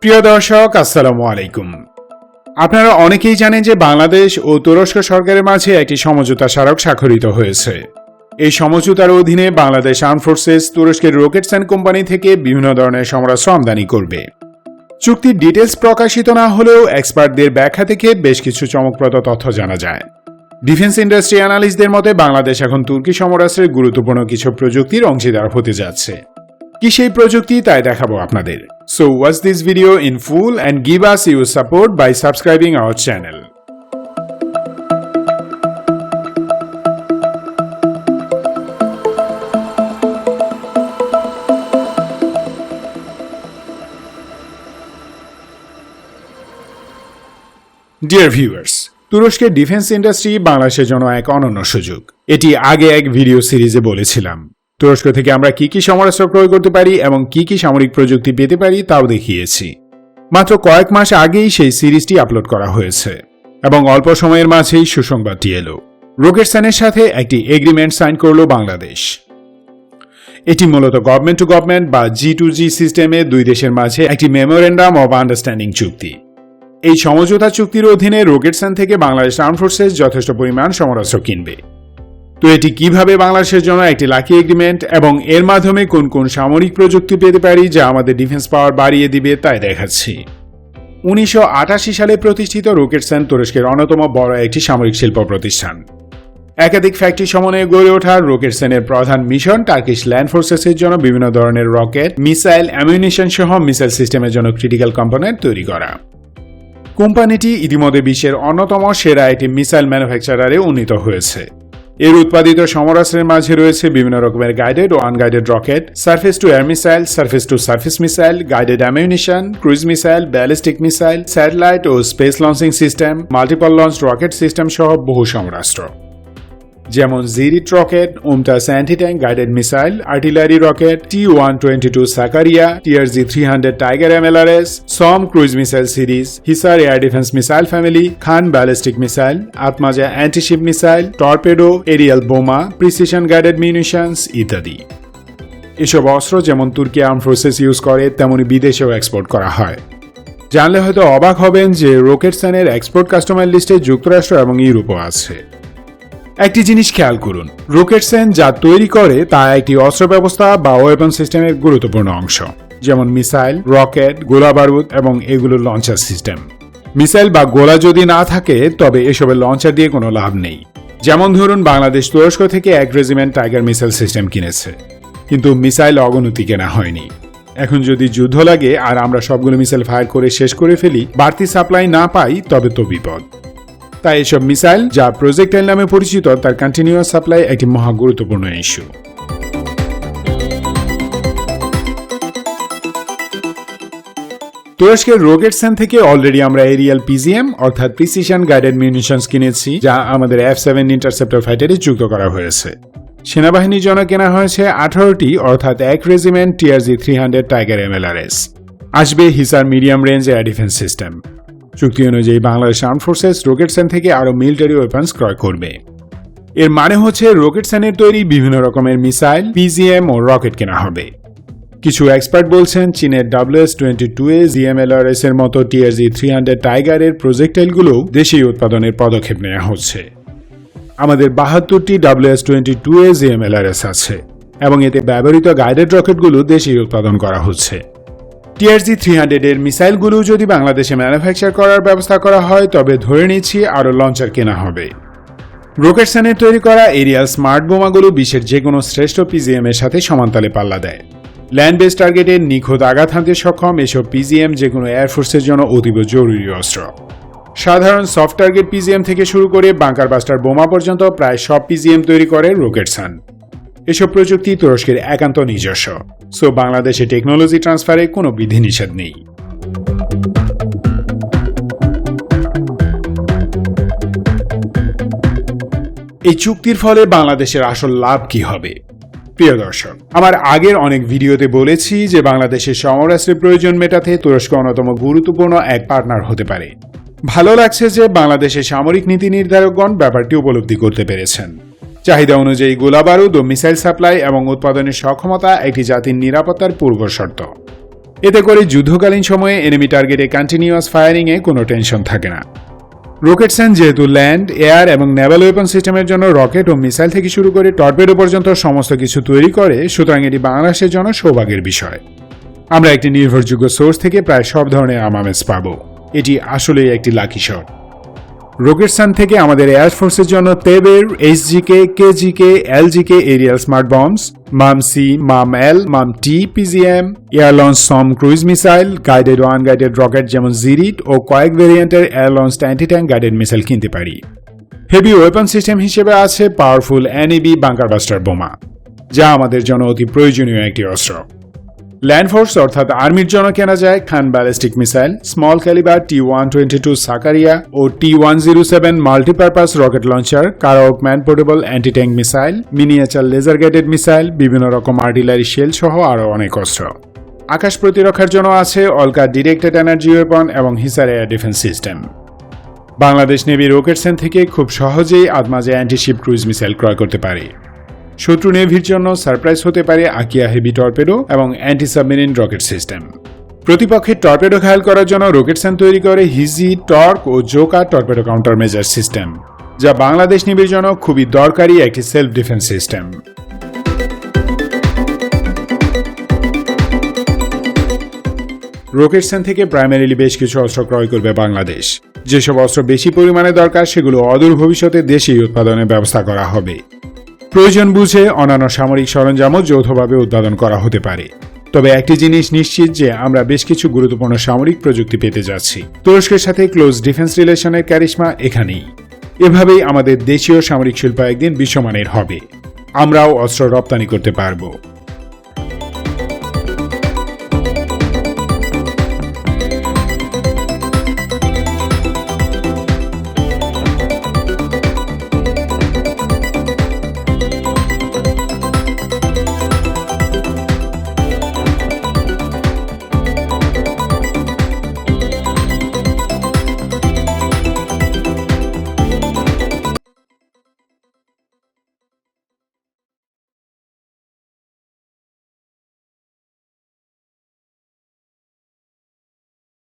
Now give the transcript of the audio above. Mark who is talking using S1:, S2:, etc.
S1: প্রিয় দর্শক, আসসালামু আলাইকুম। আপনারা অনেকেই জানেন যে বাংলাদেশ ও তুরস্ক সরকারের মাঝে একটি সমঝোতা স্মারক স্বাক্ষরিত হয়েছে। এই সমঝোতার অধীনে বাংলাদেশ আর্ম ফোর্সেস তুরস্কের রকেটসান কোম্পানি থেকে বিভিন্ন ধরনের সমরাস্ত্র আমদানি করবে। চুক্তির ডিটেলস প্রকাশিত না হলেও এক্সপার্টদের ব্যাখ্যা থেকে বেশ কিছু চমকপ্রদ তথ্য জানা যায়। ডিফেন্স ইন্ডাস্ট্রি অ্যানালিস্টদের মতে বাংলাদেশ এখন তুর্কি সমরাস্ত্রের গুরুত্বপূর্ণ কিছু প্রযুক্তির অংশীদার হতে যাচ্ছে। কি সেই প্রযুক্তি তাই দেখাবো আপনাদের। So watch this video in full and give us your support by subscribing our channel. Dear viewers, তুরস্কের ডিফেন্স ইন্ডাস্ট্রি বাংলাদেশের জন্য এক অনন্য সুযোগ। এটি আগে এক ভিডিও সিরিজে বলেছিলাম। তুরস্ক থেকে আমরা কি কি সমরাস্ত্র ক্রয় করতে পারি এবং কি কি সামরিক প্রযুক্তি পেতে পারি তাও দেখিয়েছি। মাত্র কয়েক মাস আগেই সেই সিরিজটি আপলোড করা হয়েছে এবং অল্প সময়ের মাঝেই সুসংবাদটি এলো। রকেটসানের সাথে একটি এগ্রিমেন্ট সাইন করল বাংলাদেশ। এটি মূলত গভর্নমেন্ট টু গভর্নমেন্ট বা G2G সিস্টেমে দুই দেশের মাঝে একটি মেমোরেন্ডাম অব আন্ডারস্ট্যান্ডিং চুক্তি। এই সমঝোতা চুক্তির অধীনে রকেটসান থেকে বাংলাদেশ আর্ম ফোর্সেস যথেষ্ট পরিমাণ সমরাস্ত্র কিনবে। তো এটি কিভাবে বাংলাদেশের জন্য একটি লাকি এগ্রিমেন্ট এবং এর মাধ্যমে কোন কোন সামরিক প্রযুক্তি পেতে পারি যা আমাদের ডিফেন্স পাওয়ার বাড়িয়ে দিবে তাই দেখাচ্ছি। 1988 সালে প্রতিষ্ঠিত রকেটসান তুরস্কের অন্যতম বড় একটি সামরিক শিল্প প্রতিষ্ঠান। একাধিক ফ্যাক্টরি সমন্বয়ে গড়ে ওঠা রকেটসানের প্রধান মিশন টার্কিশ ল্যান্ড ফোর্সেসের জন্য বিভিন্ন ধরনের রকেট, মিসাইল, অ্যামিউনিশন সহ মিসাইল সিস্টেমের জন্য ক্রিটিক্যাল কম্পোনেন্ট তৈরি করা। কোম্পানিটি ইতিমধ্যে বিশ্বের অন্যতম সেরা একটি মিসাইল ম্যানুফ্যাকচারারে উন্নীত হয়েছে। এর উৎপাদিত সমরাস্ত্রের মাঝে রয়েছে বিভিন্ন রকমের গাইডেড ও unguided rocket, surface to air missile, surface to surface missile, guided ammunition, cruise missile, ballistic missile, satellite ও space launching system, multiple launch rocket system সহ বহু সমরাস্ত্র, যেমন Cirit rocket, UMTAS anti tank guided missile, artillery rocket, T-122 Sakarya, TRZ-300 Tiger MLRS, SOM cruise missile series, Hisar air defence missile family, Khan ballistic missile, Atmaca antiship missile, torpedo, aerial বোমা, precision guided মিউনিশনস ইত্যাদি। এসব অস্ত্র যেমন তুর্কি arm forces use করে তেমনি বিদেশেও export করা হয়। জানলে হয়তো অবাক হবেন যে রকেটসানের এক্সপোর্ট কাস্টমার লিস্টে যুক্তরাষ্ট্র এবং ইউরোপও আছে। একটি জিনিস খেয়াল করুন, রকেটসান যা তৈরি করে তা একটি অস্ত্র ব্যবস্থা বা ওয়েপন সিস্টেমের গুরুত্বপূর্ণ অংশ, যেমন মিসাইল, রকেট, গোলা বারুদ এবং এগুলোর লঞ্চার সিস্টেম। মিসাইল বা গোলা যদি না থাকে তবে এসবের লঞ্চার দিয়ে কোনো লাভ নেই। যেমন ধরুন বাংলাদেশ তুরস্ক থেকে এক রেজিমেন্ট টাইগার মিসাইল সিস্টেম কিনেছে, কিন্তু মিসাইল অগণতি কেনা হয়নি। এখন যদি যুদ্ধ লাগে আর আমরা সবগুলো মিসাইল ফায়ার করে শেষ করে ফেলি, বাড়তি সাপ্লাই না পাই তবে তো বিপদ। তাই এসব মিসাইল যা প্রজেক্টাইল নামে পরিচিত তার কন্টিনিউয়াস সাপ্লাই একটি মহা গুরুত্বপূর্ণ ইস্যু। তুরস্কের রকেটসান থেকে অলরেডি আমরা এরিয়াল PGM অর্থাৎ প্রিসিশন গাইডেড মিউনিশনস কিনেছি, যা আমাদের F-7 ইন্টারসেপ্টর ফাইটারে যুক্ত করা হয়েছে। সেনাবাহিনীর জন্য কেনা হয়েছে 18টি অর্থাৎ এক রেজিমেন্ট TRZ-300 টাইগার MLRS। আসবে Hisar medium range air defence system. চুক্তি অনুযায়ী বাংলাদেশ আর্ম ফোর্সেস রকেটসান থেকে আরও মিলিটারি ওয়েপন্স ক্রয় করবে। এর মানে হচ্ছে রকেটসানের তৈরি বিভিন্ন রকমের মিসাইল, PGM ও রকেট কেনা হবে। কিছু এক্সপার্ট বলছেন চীনের WS-22A GMLRS এর মতো TRZ-300 টাইগারের প্রজেক্টাইলগুলো দেশীয় উৎপাদনের পদক্ষেপ নেওয়া হচ্ছে। আমাদের 72টি WS-22A GMLRS আছে এবং এতে ব্যবহৃত গাইডেড রকেটগুলো দেশীয় উৎপাদন করা হচ্ছে। TRZ-300 এর মিসাইলগুলো যদি বাংলাদেশে ম্যানুফ্যাকচার করার ব্যবস্থা করা হয় তবে ধরে নিচ্ছি আরও লঞ্চার কেনা হবে। রকেটসানের তৈরি করা এরিয়াল স্মার্ট বোমাগুলো বিশ্বের যে কোনো শ্রেষ্ঠ PGM এর সাথে সমানতালে পাল্লা দেয়। ল্যান্ড বেস টার্গেটে নিখুঁত আঘাত হানতে সক্ষম এসব PGM যে কোনো এয়ারফোর্সের জন্য অতীব জরুরি অস্ত্র। সাধারণ সফট টার্গেট PGM থেকে শুরু করে বাংকার বাস্টার বোমা পর্যন্ত প্রায় সব PGM তৈরি করে রকেটসান। এসব প্রযুক্তি তুরস্কের একান্ত নিজস্ব, সো বাংলাদেশে টেকনোলজি ট্রান্সফারে কোনো বিধিনিষেধ নেই। এই চুক্তির ফলে বাংলাদেশের আসল লাভ কি হবে? প্রিয় দর্শক, আমার আগের অনেক ভিডিওতে বলেছি যে বাংলাদেশের সমরাস্ত্রের প্রয়োজন মেটাতে তুরস্ক অন্যতম গুরুত্বপূর্ণ এক পার্টনার হতে পারে। ভালো লাগছে যে বাংলাদেশের সামরিক নীতি নির্ধারকগণ ব্যাপারটি উপলব্ধি করতে পেরেছেন। চাহিদা অনুযায়ী গোলাবারুদ ও মিসাইল সাপ্লাই এবং উৎপাদনের সক্ষমতা একটি জাতির নিরাপত্তার পূর্বশর্ত। এতে করে যুদ্ধকালীন সময়ে এনিমি টার্গেটে কন্টিনিউয়াস ফায়ারিংয়ে কোনো টেনশন থাকে না। রকেটসান যেহেতু ল্যান্ড, এয়ার এবং নেভাল ওয়েপন সিস্টেমের জন্য রকেট ও মিসাইল থেকে শুরু করে টর্পেডো পর্যন্ত সমস্ত কিছু তৈরি করে, সুতরাং এটি বাংলাদেশের জন্য সৌভাগ্যের বিষয়। আমরা একটি নির্ভরযোগ্য সোর্স থেকে প্রায় সব ধরনের আর্মামেন্টস পাব। এটি আসলেই একটি লাকি শট। রকেটসান থেকে আমাদের এয়ারফোর্সের জন্য Teber, HGK, KGK, LGK aerial smart bombs, MAM C, MAM L, MAM T PGM, air launch SOM cruise missile, guided ও আনগাইডেড রকেট যেমন জিরিট ও কয়েক ভেরিয়েন্টের air launch anti tank guided missile কিনতে পারি। হেভি ওয়েপন সিস্টেম হিসেবে আছে পাওয়ারফুল এনইবি বাংকার বাস্টার বোমা, যা আমাদের জন্য অতি প্রয়োজনীয় একটি অস্ত্র। ল্যান্ড ফোর্স অর্থাৎ আর্মির জন্য কেনা যায় Khan ballistic missile, small calibre T-122 Sakarya ও T-107 multipurpose rocket launcher, Karaok man portable anti tank missile, miniature laser guided missile, বিভিন্ন রকম আর্টিলারি শেল সহ আরও অনেক অস্ত্র। আকাশ প্রতিরক্ষার জন্য আছে অলকা ডিরেক্টেড এনার্জি ওয়েপন এবং Hisar air defence system. Bangladesh navy Roketsan থেকে খুব সহজেই আদমাজে অ্যান্টিশিপ ক্রুইজ মিসাইল ক্রয় করতে পারে। শত্রু নেভির জন্য সারপ্রাইজ হতে পারে আকিয়া হেভি টর্পেডো এবং অ্যান্টি সাবমেরিন রকেট সিস্টেম। প্রতিপক্ষের টর্পেডো ঘায়াল করার জন্য রকেটসান তৈরি করে হিজি, টর্ক ও Zoka torpedo counter measure system, যা বাংলাদেশ নেভির জন্য খুবই দরকারি একটি সেলফ ডিফেন্স সিস্টেম। রকেটসান থেকে প্রাইমারিলি বেশ কিছু অস্ত্র ক্রয় করবে বাংলাদেশ। যেসব অস্ত্র বেশি পরিমাণে দরকার সেগুলো অদূর ভবিষ্যতে দেশেই উৎপাদনের ব্যবস্থা করা হবে। প্রয়োজন বুঝে অন্যান্য সামরিক সরঞ্জামও যৌথভাবে উৎপাদন করা হতে পারে। তবে একটি জিনিস নিশ্চিত যে আমরা বেশ কিছু গুরুত্বপূর্ণ সামরিক প্রযুক্তি পেতে যাচ্ছি। তুরস্কের সাথে ক্লোজ ডিফেন্স রিলেশনের ক্যারিশমা এখানেই। এভাবেই আমাদের দেশীয় সামরিক শিল্প একদিন বিশ্বমানের হবে। আমরাও অস্ত্র রপ্তানি করতে পারব।